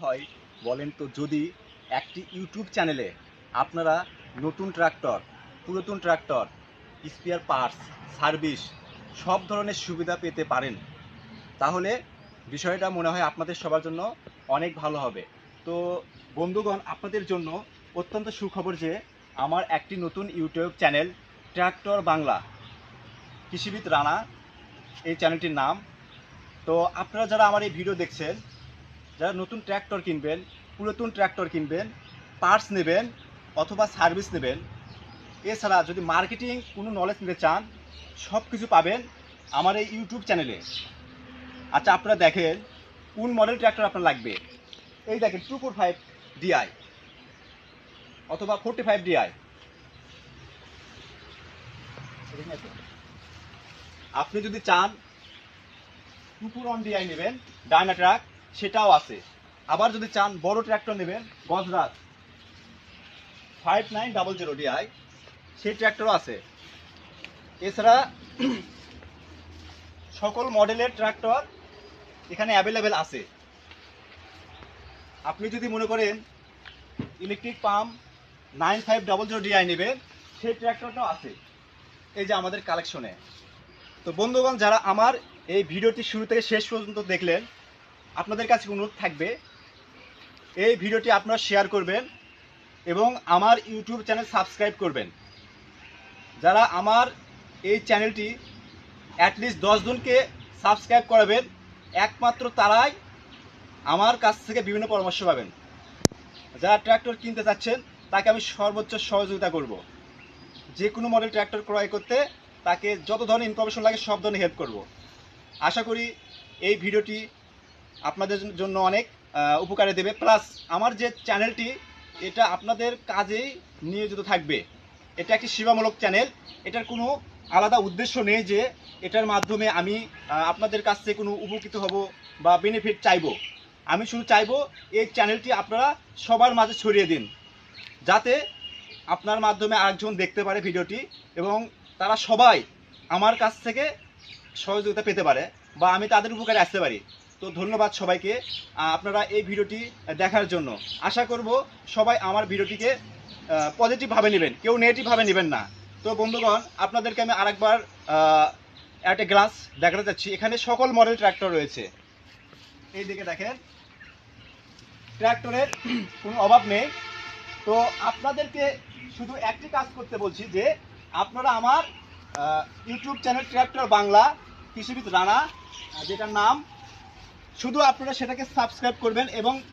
হয় বলেন তো, যদি একটি ইউটিউব চ্যানেলে আপনারা নতুন ট্রাক্টর, পুরাতন ট্রাক্টর, স্পেয়ার পার্টস, সার্ভিস সব ধরনের সুবিধা পেতে পারেন, তাহলে বিষয়টা মনে হয় আপনাদের সবার জন্য অনেক ভালো হবে। তো বন্ধুগণ, আপনাদের জন্য অত্যন্ত সুখবর যে আমার একটি নতুন ইউটিউব চ্যানেল, ট্রাক্টর বাংলা, কৃষিবিদ রানা এই চ্যানেলটির নাম। তো আপনারা যারা আমার এই ভিডিও দেখছেন, যারা নতুন ট্র্যাক্টর কিনবেন, পুরাতন ট্র্যাক্টর কিনবেন, পার্টস নেবেন অথবা সার্ভিস নেবেন, এছাড়া যদি মার্কেটিং কোনো নলেজ নিতে চান, সব কিছু পাবেন আমার এই ইউটিউব চ্যানেলে। আচ্ছা, আপনারা দেখেন কোন মডেল ট্র্যাক্টর আপনার লাগবে। এই দেখেন 245 ডিআই অথবা 45 ডিআই। আপনি যদি চান 241 ডিআই নেবেন, ডায়না ট্রাক, সেটাও আছে। আবার যদি চান বড় ট্র্যাক্টর নেবেন, গজরাজ 5900 ডিআই, সেই ট্র্যাক্টরও আছে। এছাড়া সকল মডেলের ট্রাক্টর এখানে অ্যাভেলেবেল আছে। আপনি যদি মনে করেন ইলেকট্রিক পাম্প 9500 ডিআই নেবেন, সেই ট্র্যাক্টরটাও আছে এই যে আমাদের কালেকশনে। তো বন্ধুগণ, যারা আমার এই ভিডিওটি শুরু থেকে শেষ পর্যন্ত দেখলেন, আপনাদের কাছে অনুরোধ থাকবে এই ভিডিওটি আপনারা শেয়ার করবেন এবং আমার ইউটিউব চ্যানেল সাবস্ক্রাইব করবেন। যারা আমার এই চ্যানেলটি অ্যাটলিস্ট 10 জনকে সাবস্ক্রাইব করাবেন, একমাত্র তারাই আমার কাছ থেকে বিভিন্ন পরামর্শ পাবেন। যারা ট্র্যাক্টর কিনতে চাচ্ছেন তাকে আমি সর্বোচ্চ সহযোগিতা করব। যে কোনো মডেল ট্র্যাক্টর ক্রয় করতে তাকে যত ধরনের ইনফরমেশন লাগে সব ধরনের হেল্প করব। আশা করি এই ভিডিওটি আপনাদের জন্য অনেক উপকারে দেবে। প্লাস আমার যে চ্যানেলটি, এটা আপনাদের কাজেই নিয়োজিত থাকবে। এটা একটি সেবামূলক চ্যানেল। এটার কোনো আলাদা উদ্দেশ্য নেই যে এটার মাধ্যমে আমি আপনাদের কাছ থেকে কোনো উপকৃত হব বা বেনিফিট চাইবো। আমি শুধু চাইবো এই চ্যানেলটি আপনারা সবার মাঝে ছড়িয়ে দিন, যাতে আপনার মাধ্যমে আরেকজন দেখতে পারে ভিডিওটি এবং তারা সবাই আমার কাছ থেকে সহযোগিতা পেতে পারে বা আমি তাদের উপকারে আসতে পারি। তো ধন্যবাদ সবাইকে আপনারা এই ভিডিওটি দেখার জন্য। আশা করব সবাই আমার ভিডিওটিকে পজিটিভভাবে নেবেন, কেউ নেগেটিভভাবে নেবেন না। তো বন্ধুগণ, আপনাদেরকে আমি আরেকবার একটা গ্লাস দেখাতে চাচ্ছি। এখানে সকল মডেল ট্র্যাক্টর রয়েছে। এই দিকে দেখেন, ট্র্যাক্টরের কোনো অভাব নেই। তো আপনাদেরকে শুধু একটি কাজ করতে বলছি যে আপনারা আমার ইউটিউব চ্যানেল ট্র্যাক্টর বাংলা, কৃষিবিদ রানা, যেটার নাম, শুধু আপনারা সেটাকে সাবস্ক্রাইব করবেন এবং